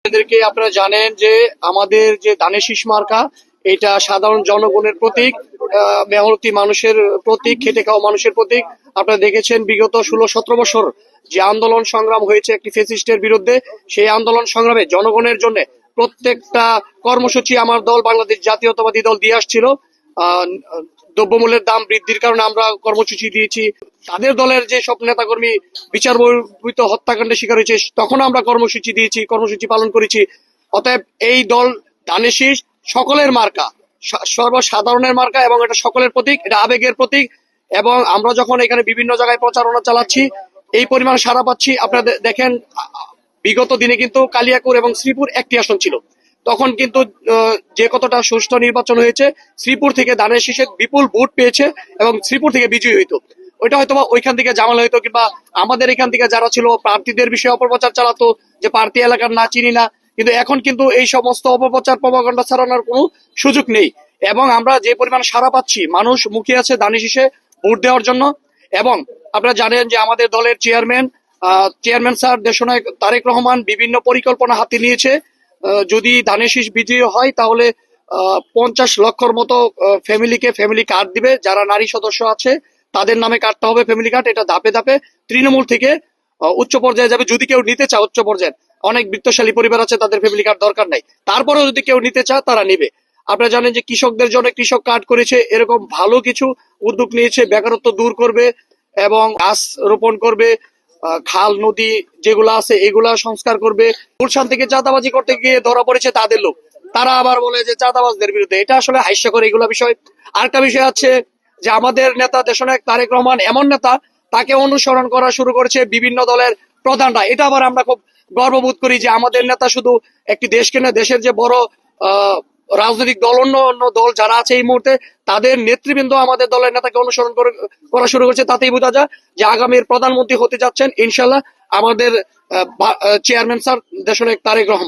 আপনাদেরকে আপনারা জানেন যে আমাদের যে ধানের শীষ মার্কা এটা সাধারণ জনগণের প্রতীক, মেহনতি মানুষের প্রতীক, খেটে খাওয়া মানুষের প্রতীক। আপনারা দেখেছেন বিগত 16-17 বছর যে আন্দোলন সংগ্রাম হয়েছে একটি ফ্যাসিস্টের বিরুদ্ধে, সেই আন্দোলন সংগ্রামে জনগণের জন্য প্রত্যেকটা কর্মসূচি আমার দল বাংলাদেশ জাতীয়তাবাদী দল দিয়ে আসছিল। আহ দ্রব্যমূল্যের দাম বৃদ্ধির কারণে আমরা কর্মসূচি দিয়েছি। তাদের দলের যে সব নেতাকর্মী বিচার বহির্ভূত হত্যাকাণ্ডের শিকার হয়েছে তখন আমরা কর্মসূচি দিয়েছি, কর্মসূচি পালন করেছি। অতএব এই দল ধানের শীষ সকলের মার্কা, সর্বসাধারণের মার্কা, এবং এটা সকলের প্রতীক, এটা আবেগের প্রতীক। এবং আমরা যখন এখানে বিভিন্ন জায়গায় প্রচারণা চালাচ্ছি এই পরিমাণ সাড়া পাচ্ছি। আপনারা দেখেন বিগত দিনে কিন্তু কালিয়াকৈর এবং শ্রীপুর একটি আসন ছিল, তখন কিন্তু যে কতটা সুষ্ঠু নির্বাচন হয়েছে, শ্রীপুর থেকে ধানের শীষের বিপুল ভোট পেয়েছে এবং শ্রীপুর থেকে বিজয়ী হইতো। ওইটা হয়তো ওইখান থেকে জামাল হইতো, কিংবা আমাদের এখান থেকে যারা ছিল প্রার্থীদের বিষয়ে অপপ্রচার চালাতো যে প্রার্থী এলাকার না চিনি না। কিন্তু এখন কিন্তু এই সমস্ত অপপ্রচার প্রপাগান্ডা ছড়ানোর কোনো সুযোগ নেই। এবং আমরা যে পরিমাণ সাড়া পাচ্ছি, মানুষ মুখিয়ে আছে ধানের শীষে ভোট দেওয়ার জন্য। এবং আপনারা জানেন যে আমাদের দলের চেয়ারম্যান স্যার দেশনায়ক তারেক রহমান বিভিন্ন পরিকল্পনা হাতে নিয়েছে। যদি ধানের শীষ বিজয়ী হয় তাহলে 50 লক্ষর মতো ফ্যামিলিকে ফ্যামিলি কার্ড দিবে। যারা নারী সদস্য আছে তাদের নামে কাটতে হবে ফ্যামিলি কার্ড। এটা ধাপে ধাপে তৃণমূল থেকে উচ্চ পর্যায়ে যাবে। যদি কেউ নিতে চায় উচ্চ পর্যায়ে, অনেক বিত্তশালী পরিবার আছে তাদের ফ্যামিলি কার্ড দরকার নাই, তারপরেও যদি কেউ নিতে চায় তারা নিবে। আপনারা জানেন যে কৃষকদের জন্য কৃষক কার্ড করেছে, এরকম ভালো কিছু উদ্যোগ নিয়েছে। বেকারত্ব দূর করবে এবং গাছ রোপণ করবে, খাল নদী যেগুলো আছে এগুলা সংস্কার করবে। গুলশান থেকে চাঁদাবাজি করতে গিয়ে ধরা পড়েছে তাদের লোক, তারা আবার বলে যে চাঁদাবাজদের বিরুদ্ধে। এটা আসলে হাস্যকর এগুলা বিষয়। আরেকটা বিষয় আছে যে আমাদের নেতা দেশনায়ক তারেক রহমান এমন নেতা, তাকে অনুসরণ করা শুরু করেছে বিভিন্ন দলের প্রধানরা। এটা আবার আমরা খুব গর্ববোধ করি যে আমাদের নেতা শুধু একটি দেশকে না, দেশের যে বড় রাজনৈতিক দল, অন্য অন্য দল যারা আছে এই মুহূর্তে তাদের নেতৃবৃন্দ আমাদের দলের নেতাকে অনুসরণ করা শুরু করেছে। তাতেই বোঝা যায় যে আগামীর প্রধানমন্ত্রী হতে যাচ্ছেন ইনশাল্লাহ আমাদের চেয়ারম্যান স্যার দেশনায়ক তারেক রহমান।